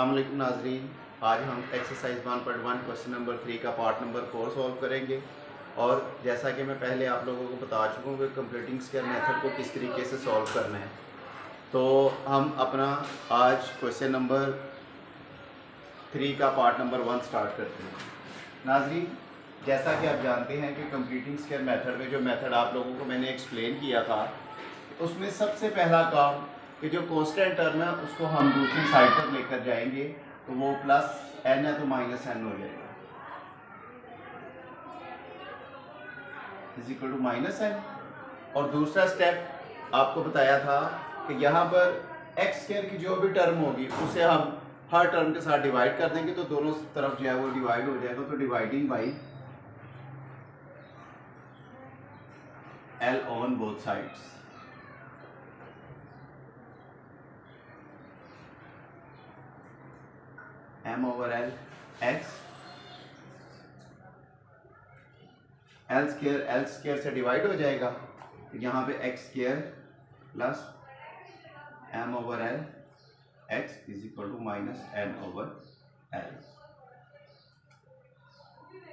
अस्सलाम वालेकुम नाजरीन। आज हम एक्सरसाइज 1.1 क्वेश्चन नंबर 3 का पार्ट नंबर 4 सॉल्व करेंगे। और जैसा कि मैं पहले आप लोगों को बता चुका हूँ कि कंप्लीटिंग स्क्वायर मेथड को किस तरीके से सॉल्व करना है, तो हम अपना आज क्वेश्चन नंबर 3 का पार्ट नंबर 1 स्टार्ट करते हैं। नाजरीन, जैसा कि आप जानते हैं कि कंप्लीटिंग स्क्वायर मेथड में जो मेथड आप लोगों को मैंने एक्सप्लेन किया था, उसमें सबसे पहला काम कि जो कांस्टेंट टर्म है उसको हम दूसरी साइड पर लेकर जाएंगे, तो वो प्लस एन है तो माइनस एन हो जाएगा, is equal to minus N. और दूसरा स्टेप आपको बताया था कि यहाँ पर एक्स स्क्वायर की जो भी टर्म होगी उसे हम हर टर्म के साथ डिवाइड कर देंगे, तो दोनों तरफ जो है वो डिवाइड हो जाएगा। तो dividing by L on both sides, M over L X, L square से डिवाइड हो जाएगा, तो यहाँ पे X square plus M over L X is equal to minus N over L.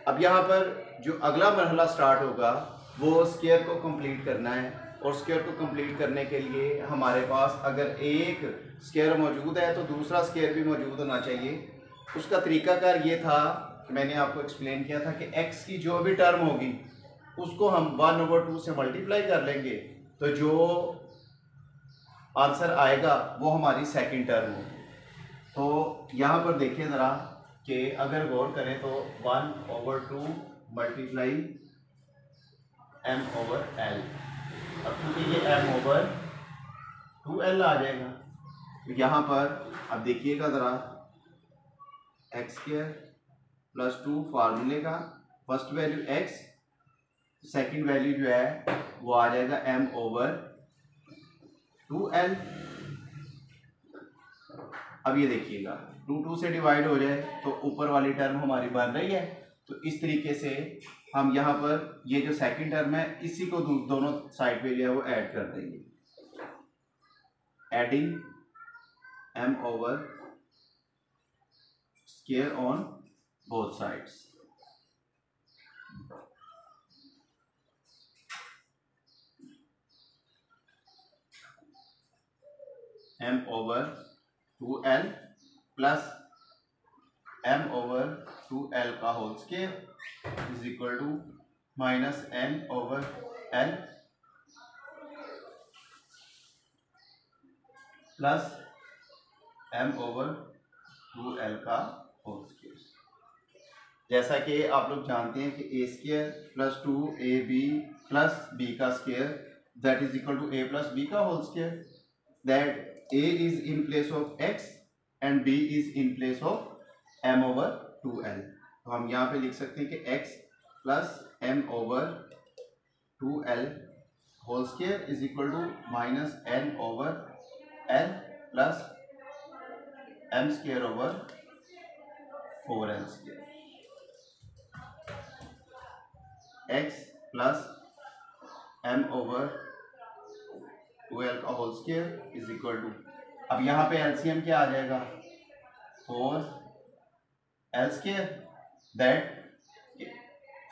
अब यहाँ पर जो अगला मरहला स्टार्ट होगा वो स्क्वायर को कंप्लीट करना है, और स्क्वायर को कंप्लीट करने के लिए हमारे पास अगर एक स्क्वायर मौजूद है तो दूसरा स्क्वायर भी मौजूद होना चाहिए। उसका तरीकाकार ये था कि मैंने आपको एक्सप्लेन किया था कि x की जो भी टर्म होगी उसको हम 1/2 से मल्टीप्लाई कर लेंगे, तो जो आंसर आएगा वो हमारी सेकंड टर्म होगी। तो यहाँ पर देखिए ज़रा कि अगर गौर करें तो 1/2 मल्टीप्लाई m ओवर l, अब क्योंकि ये m ओवर 2l आ जाएगा, तो यहाँ पर अब देखिएगा ज़रा, एक्स स्क्वायर प्लस 2 फार्मूले का first value x, second value जो है वो आ जाएगा m ओवर 2l। अब ये देखिएगा 2 से डिवाइड हो जाए तो ऊपर वाली टर्म हमारी बन रही है, तो इस तरीके से हम यहाँ पर ये जो सेकंड टर्म है इसी को दोनों साइड पे जो है वो ऐड कर देंगे, adding m over square on both sides. m over 2l plus m over 2l का whole square is equal to minus n over l plus m over 2l का होल स्क्वायर। जैसा कि आप लोग जानते हैं कि A square plus 2ab plus b का square that is equal to a plus b का whole square, that a is in place of x and b is in place of m over 2l। तो हम यहाँ पे लिख सकते हैं कि x plus m over 2l whole square is equal to minus n over l plus m square over 4l square, x plus m over 2l का whole square is equal to, अब यहाँ पे एलसीएम क्या आ जाएगा, 4l square, that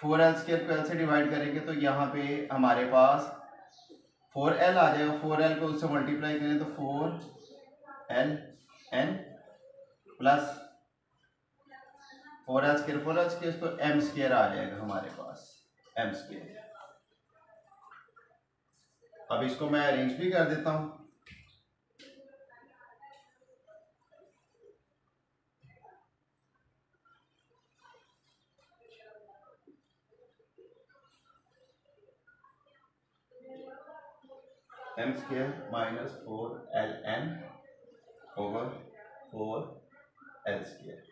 4l square को l से divide करेंगे तो यहाँ पे हमारे पास 4l आ जाएगा, 4l को उससे मल्टीप्लाई करें तो 4l n plus 4l square तो m स्क्वायर आ जाएगा हमारे पास, m स्क्वायर। अब इसको मैं अरेंज भी कर देता हूं, m square minus 4ln over 4l square.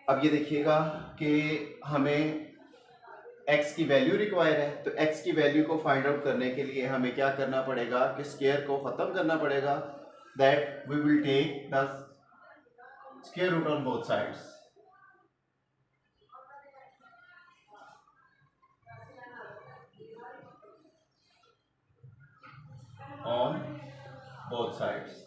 अब ये देखिएगा कि हमें x की वैल्यू रिक्वायर है, तो x की वैल्यू को फाइंड आउट करने के लिए हमें क्या करना पड़ेगा कि स्क्वायर को ख़त्म करना पड़ेगा, that we will take the square root on both sides, on both sides.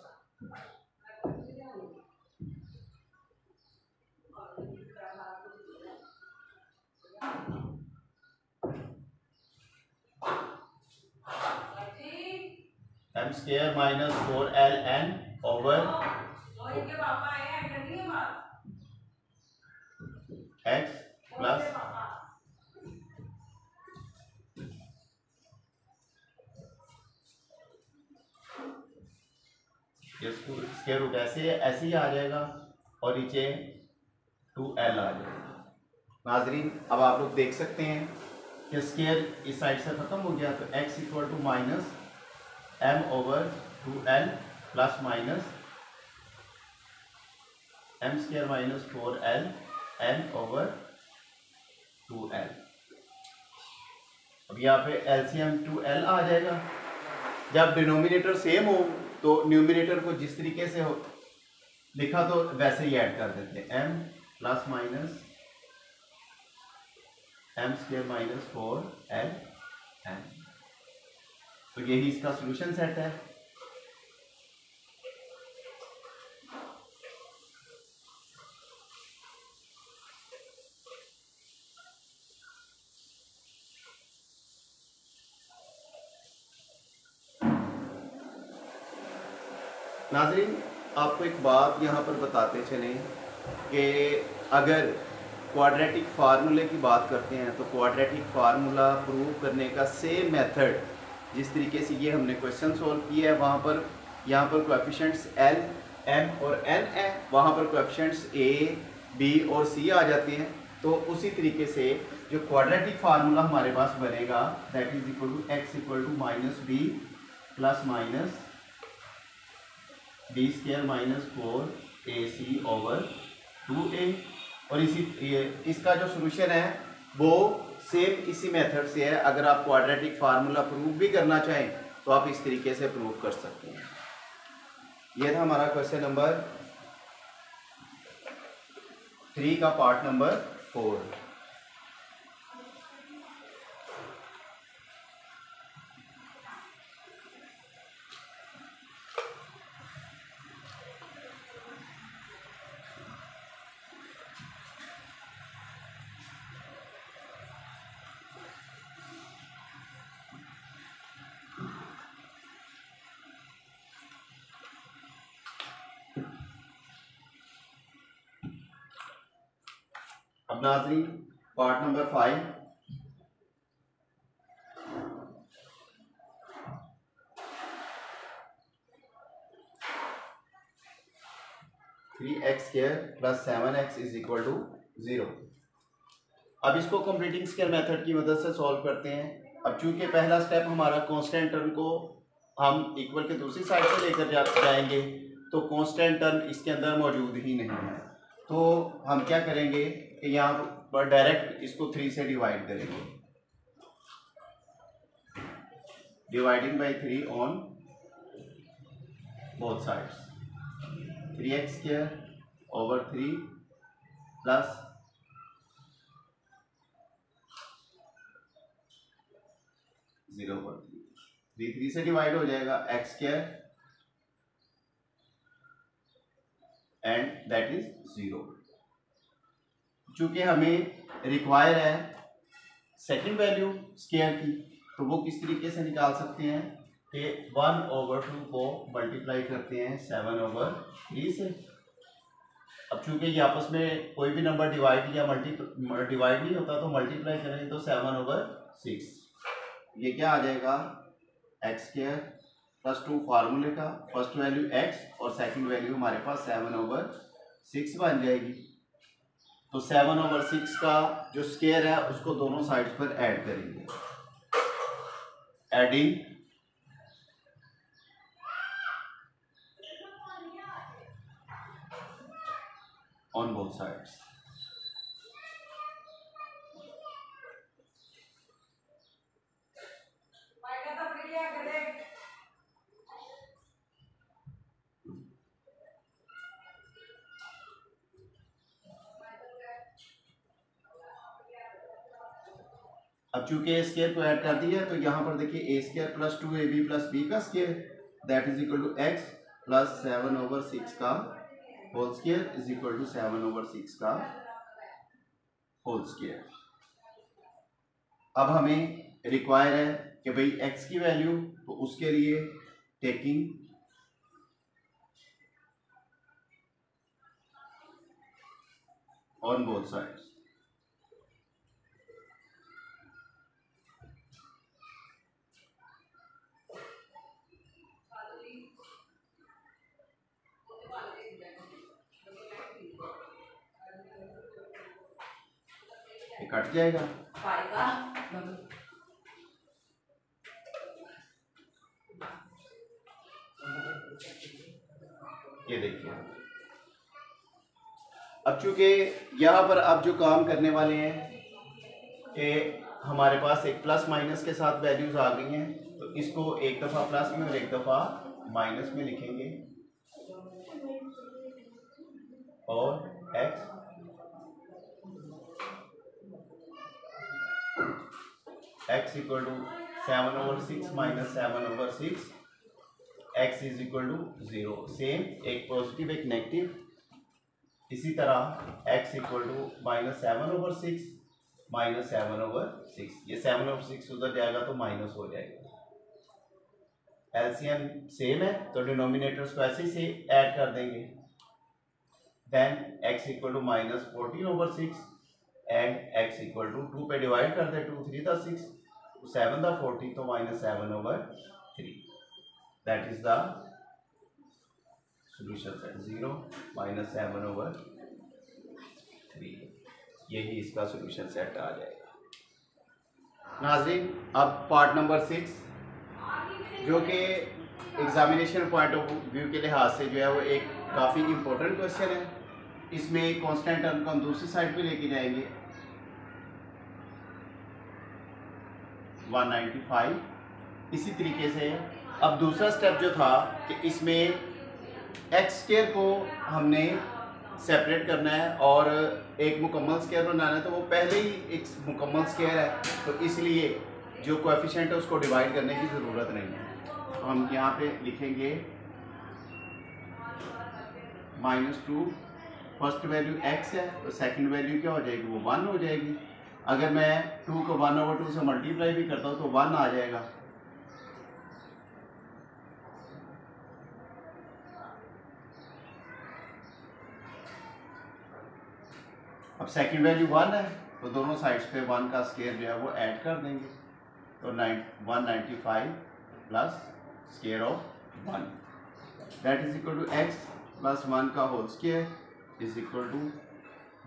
Square minus 4ln over x plus square root ऐसे ही आ जाएगा और नीचे 2l आ जाएगा। नाजरीन अब आप लोग देख सकते हैं कि स्क्वायर इस साइड से खत्म हो गया, तो x equal to minus m over 2l plus minus m square minus 4l n over 2l। अब यहाँ पे LCM 2l आ जाएगा। जब डिनोमिनेटर सेम हो तो न्यूमिनेटर को जिस तरीके से हो लिखा तो वैसे ही ऐड कर देते हैं, m plus minus m square minus 4l n। तो यही इसका सॉल्यूशन सेट है। नाज़रीन आपको एक बात यहाँ पर बताते चलें कि अगर क्वाड्रेटिक फार्मूले की बात करते हैं तो क्वाड्रेटिक फार्मूला प्रूव करने का सेम मेथड जिस तरीके से ये हमने क्वेश्चन सॉल्व किया है, वहाँ पर यहाँ पर कोएफिशिएंट्स l, m और n है, वहाँ पर कोएफिशिएंट्स a, b और c आ जाते हैं। तो उसी तरीके से जो क्वाड्रेटिक फार्मूला हमारे पास बनेगा that is equal to x equal to minus b plus minus b square minus 4ac over 2a। और इसका जो सोल्यूशन है वो सेम इसी मेथड से है। अगर आप क्वाड्रेटिक फार्मूला प्रूव भी करना चाहें तो आप इस तरीके से प्रूव कर सकते हैं। यह था हमारा क्वेश्चन नंबर 3 का पार्ट नंबर 4। अब नाज़रीन part number 5 3x square plus 7x is equal to 0। अब इसको कंप्लीटिंग स्क्वायर मेथड की मदद से सॉल्व करते हैं। अब चूंकि पहला स्टेप हमारा कांस्टेंट टर्म को हम इक्वल के दूसरी साइड पे लेकर जाएंगे तो कांस्टेंट टर्म इसके अंदर मौजूद ही नहीं है, तो हम क्या करेंगे कि यहाँ पर डायरेक्ट इसको 3 से डिवाइड करेंगे। Dividing by 3 on both sides, 3x square over 3 plus 0 पर 3 से डिवाइड हो जाएगा x square and that is 0। चूंकि हमें रिक्वायर है सेकंड वैल्यू स्क्वायर की, तो वो किस तरीके से निकाल सकते हैं कि 1/2 को मल्टीप्लाई करते हैं 7/3 से। अब चूंकि ये आपस में कोई भी नंबर डिवाइड या डिवाइड नहीं होता तो मल्टीप्लाई करेंगे तो 7/6। ये क्या आ जाएगा x स्क्वायर प्लस 2 फार्मूले का फर्स्ट वैल्यू x और सेकंड वैल्यू हमारे पास 7/6 बन जाएगी। तो 7/6 का जो स्क्वायर है उसको दोनों साइड्स पर ऐड करेंगे, एडिंग ऑन बोथ साइड्स। अब चूंकि स्क्वायर को ऐड कर दिया है तो यहाँ पर देखिए a square plus 2ab plus b का square that is equal to x plus 7/6 का whole square is equal to 7/6 का होल स्क्वायर। अब हमें रिक्वायर है कि भाई x की वैल्यू, तो उसके लिए टेकिंग ऑन बोथ साइड्स। ये कट जाएगा, ये देखिए। अब चूंकि यहाँ पर आप जो काम करने वाले हैं कि हमारे पास एक प्लस माइनस के साथ वैल्यूज आ गई हैं, तो इसको एक दफ़ा प्लस में और एक दफ़ा माइनस में लिखेंगे और x equal to 7/6 minus 7/6, x is equal to 0। Same, एक पॉजिटिव एक नेगेटिव। इसी तरह x equal to minus 7/6 minus 7/6, ये 7/6 उधर जाएगा तो माइनस हो जाएगा। एलसीएम सेम है तो डिनोमिनेटर्स को ऐसे ही ऐड कर देंगे। Then x equal to minus 14/6 and x equal to 2 पे डिवाइड कर दे, 2 3 6, 7 40, तो minus 7/3। That is the solution set 0 minus 7/3। यही इसका सॉल्यूशन सेट आ जाएगा। नाज़रीन, अब पार्ट नंबर 6 जो कि एग्जामिनेशन पॉइंट ऑफ व्यू के लिहाज से जो है वो एक काफ़ी इम्पोर्टेंट क्वेश्चन है। इसमें कांस्टेंट टर्म को हम दूसरी साइड पे लेके जाएंगे 195। इसी तरीके से अब दूसरा स्टेप जो था कि इसमें एक्स स्क्वायर को हमने सेपरेट करना है और एक मुकम्मल स्क्वायर बनाना है, तो वो पहले ही एक मुकम्मल स्क्वायर है, तो इसलिए जो कोएफिशिएंट है उसको डिवाइड करने की ज़रूरत नहीं है। तो हम यहाँ पे लिखेंगे -2, फर्स्ट वैल्यू x है तो सेकंड वैल्यू क्या हो जाएगी, वो 1 हो जाएगी। अगर मैं 2 को 1/2 से मल्टीप्लाई भी करता हूँ तो 1 आ जाएगा। अब सेकंड वैल्यू 1 है तो दोनों साइड्स पे 1 का स्क्वायर जो है वो ऐड कर देंगे, तो 195 plus square of 1 that is equal to x plus 1 का whole square is equal to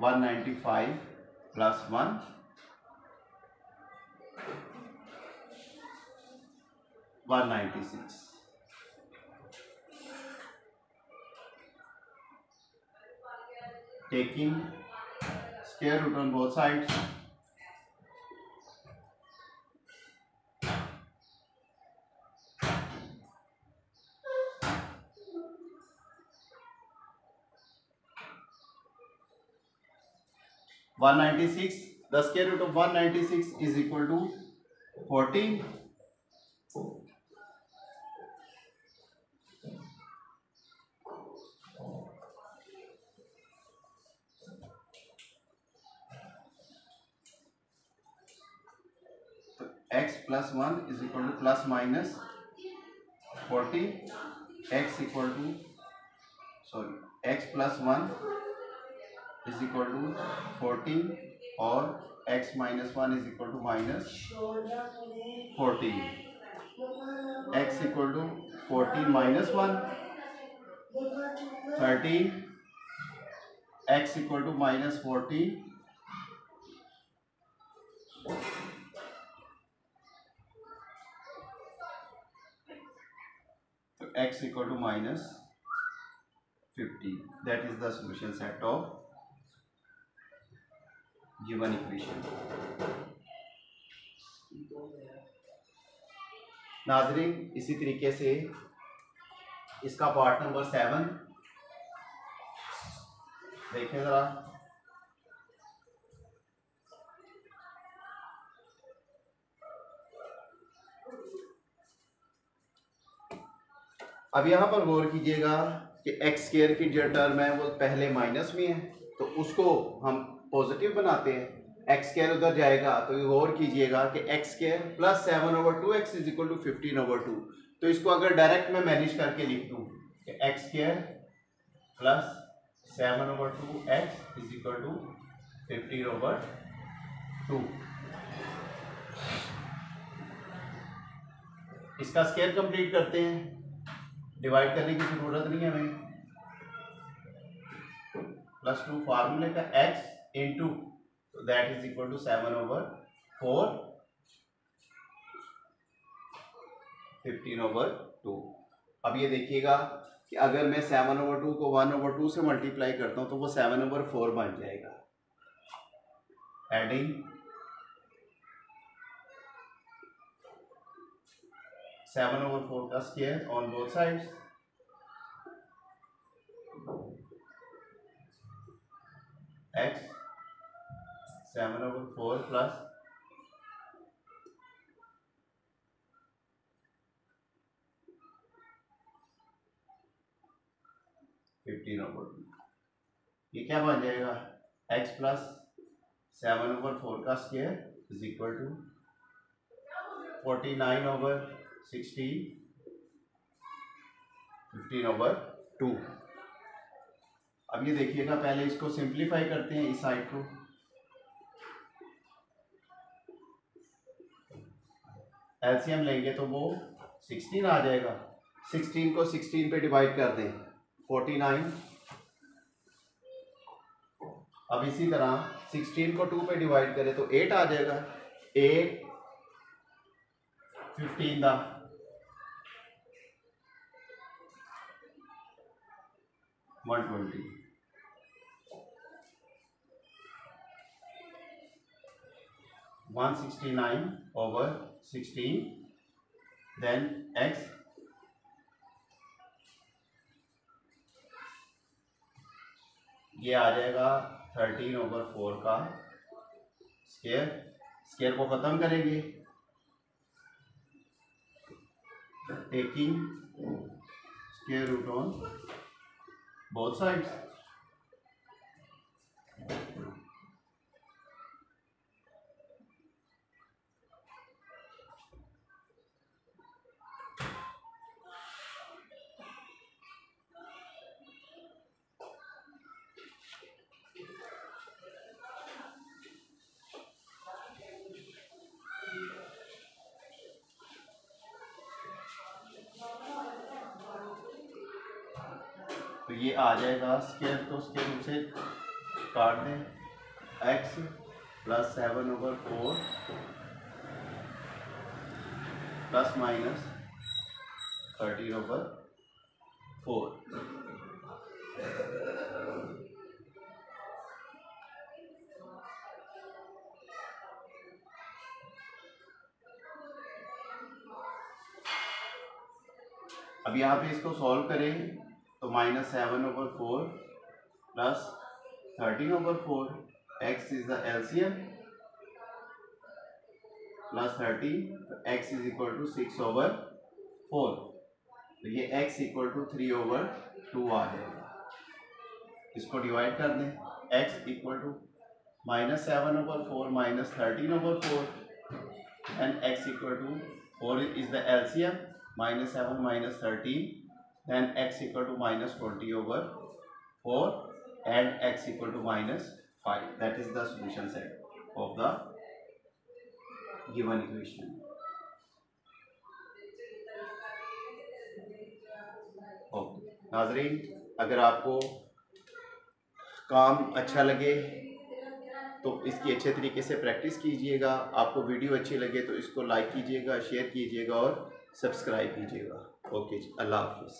195 plus 1 196। Taking square root on both sides, the square root of 196 is equal to 14. X plus 1 is equal to plus minus 40, x equal to x plus 1 is equal to 14 और x minus 1 is equal to minus 14, x equal to 14 minus 1 13, x equal to minus 14 तो x equal to minus 50। that is the solution set of given equation। नाज़रीन, इसी तरीके से इसका part number 7 देखें ज़रा। अब यहाँ पर गौर कीजिएगा कि एक्स स्क्वायर की जो टर्म है वो पहले माइनस में है, तो उसको हम पॉजिटिव बनाते हैं। एक्स स्क्वायर उधर जाएगा तो गौर कीजिएगा कि X square plus 7/2 X is equal to 15/2, तो इसको अगर डायरेक्ट मैं मैनेज करके लिख दूं कि X square plus 7/2 is equal to 15/2। इसका स्क्वायर कंप्लीट करते हैं, डिवाइड करने की जरूरत नहीं है हमें। +2 फार्मूले का x into that is equal to 7/4 15/2। अब ये देखिएगा कि अगर मैं 7/2 को 1/2 से मल्टीप्लाई करता हूं तो वो 7/4 बन जाएगा। एडिंग 7/4 का square on both sides, x 7/4 plus 15/2। ये क्या बन जाएगा, x प्लस 7/4 का स्क्वायर इज इक्वल टू 49/16 15/2। अब ये देखिएगा, पहले इसको सिंप्लीफाई करते हैं इस साइड को। एलसीएम लेंगे तो वो 16 आ जाएगा। 16 को 16 पे डिवाइड कर दें 49। अब इसी तरह 16 को 2 पे डिवाइड करें तो 8 आ जाएगा। 8 15 दा 120। (169/16) देन x ये आ जाएगा 13/4 का स्क्वायर। स्क्वायर को खत्म करेंगे taking square root on both sides. तो ये आ जाएगा स्क्वायर, तो स्क्वायर रूट से काट दें। x plus 7/4 plus minus 13/4। अब यहाँ पे इसको सॉल्व करें तो -7/4 plus 13/4, x is the LCM plus 13, तो x इज इक्वल टू 6/4। तो ये x इक्वल टू 3/2 आ जाएगा। इसको डिवाइड कर दें, x equal to -7/4 minus 13/4 and x equal to 4 is the LCM -7 minus 13, then x equal to -20/4 and x equal to -5. That is the solution set of the given equation. Okay. नाज़रीन, अगर आपको काम अच्छा लगे तो इसकी अच्छे तरीके से प्रैक्टिस कीजिएगा। आपको वीडियो अच्छी लगे तो इसको लाइक कीजिएगा, शेयर कीजिएगा और सब्सक्राइब कीजिएगा। ओके जी, अल्लाह हाफिज़।